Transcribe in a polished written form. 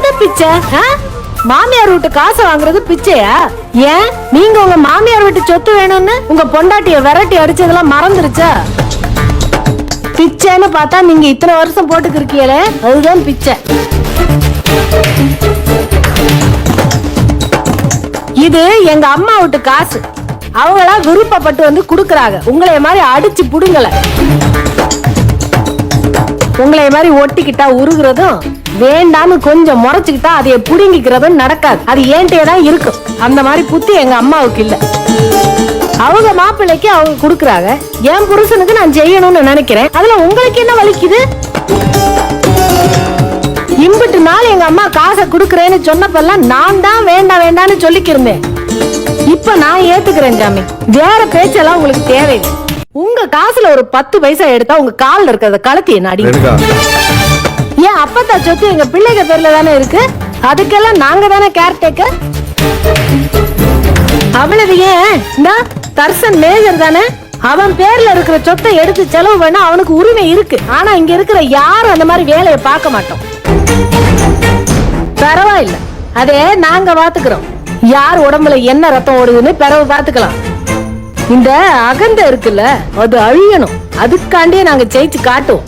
என்ன பிச்சை? மாமியார் வீட்டு காசை வாங்குறது பிச்சையா? ஏன் நீங்க உங்க மாமியார் வீட்டு சொத்து வேணும்னு உங்க பொண்டாட்டிய விரட்டி அடிச்சதெல்லாம் மறந்துருச்சா? பிச்சைன்னு பார்த்தா நீங்க இத்தனை வருஷம் போட்டுக்கு இருக்கீங்களே, அதுதான் பிச்சை. இது எங்க அம்மா வீட்டு காசு. அவங்களா விருப்பப்பட்டு வந்து குடுக்கறாங்க. உங்களைய மாதிரி அடிச்சு புடுங்கல. உங்களைய மாதிரி ஒட்டிக்கிட்டா உருகுறதும், வேண்டான்னு கொஞ்சம் முறைச்சுக்கிட்டா அதைய புடுங்கிக்கிறதும் நடக்காது. அது ஏன்ட்டே தான் இருக்கும். அந்த மாதிரி புத்தி எங்க அம்மாவுக்கு இல்ல. அவங்க மாப்பிள்ளைக்கு அவங்க குடுக்கறாங்க. என் புருஷனுக்கு நான் செய்யணும்னு நினைக்கிறேன். அதுல உங்களுக்கு என்ன வலிக்குது? இம்பிட்டு நாள் எங்க அம்மா காசை குடுக்கறேன்னு சொன்னப்பெல்லாம் நான் தான் வேண்டாம் வேண்டான்னு சொல்லிக்கிருந்தேன். இப்ப நான் ஏத்துக்கிறேன் சாமி. வேற பேச்செல்லாம் உங்களுக்கு தேவையில்லை. உங்க காசுல ஒரு 10 பைசா எடுத்தா உங்க கால்ல இருக்கிறத கலத்தி என்ன அடி. ஏன் அப்பத்தா சொத்து எங்க பிள்ளைங்க பேர்ல தானே இருக்கு. அதுக்கெல்லாம் நாங்க தானே கேர் டேக்கர். அவ்வளவு ஏன் தர்சன் மேஜர் தானே, அவன் பேர்ல இருக்கிற சொத்தை எடுத்து செலவு பண்ண அவனுக்கு உரிமை இருக்கு. ஆனா இங்க இருக்கிற யாரும் அந்த மாதிரி வேலையை பார்க்க மாட்டோம். பரவாயில்ல, அதே நாங்க பாத்துக்கிறோம். யார் உடம்புல என்ன ரத்தம் ஓடுதுன்னு பிறகு பாத்துக்கலாம். இந்த அகந்தை இருக்குல்ல, அது அழியணும். அதுக்காண்டியே நாங்க ஜெயிச்சு காட்டுவோம்.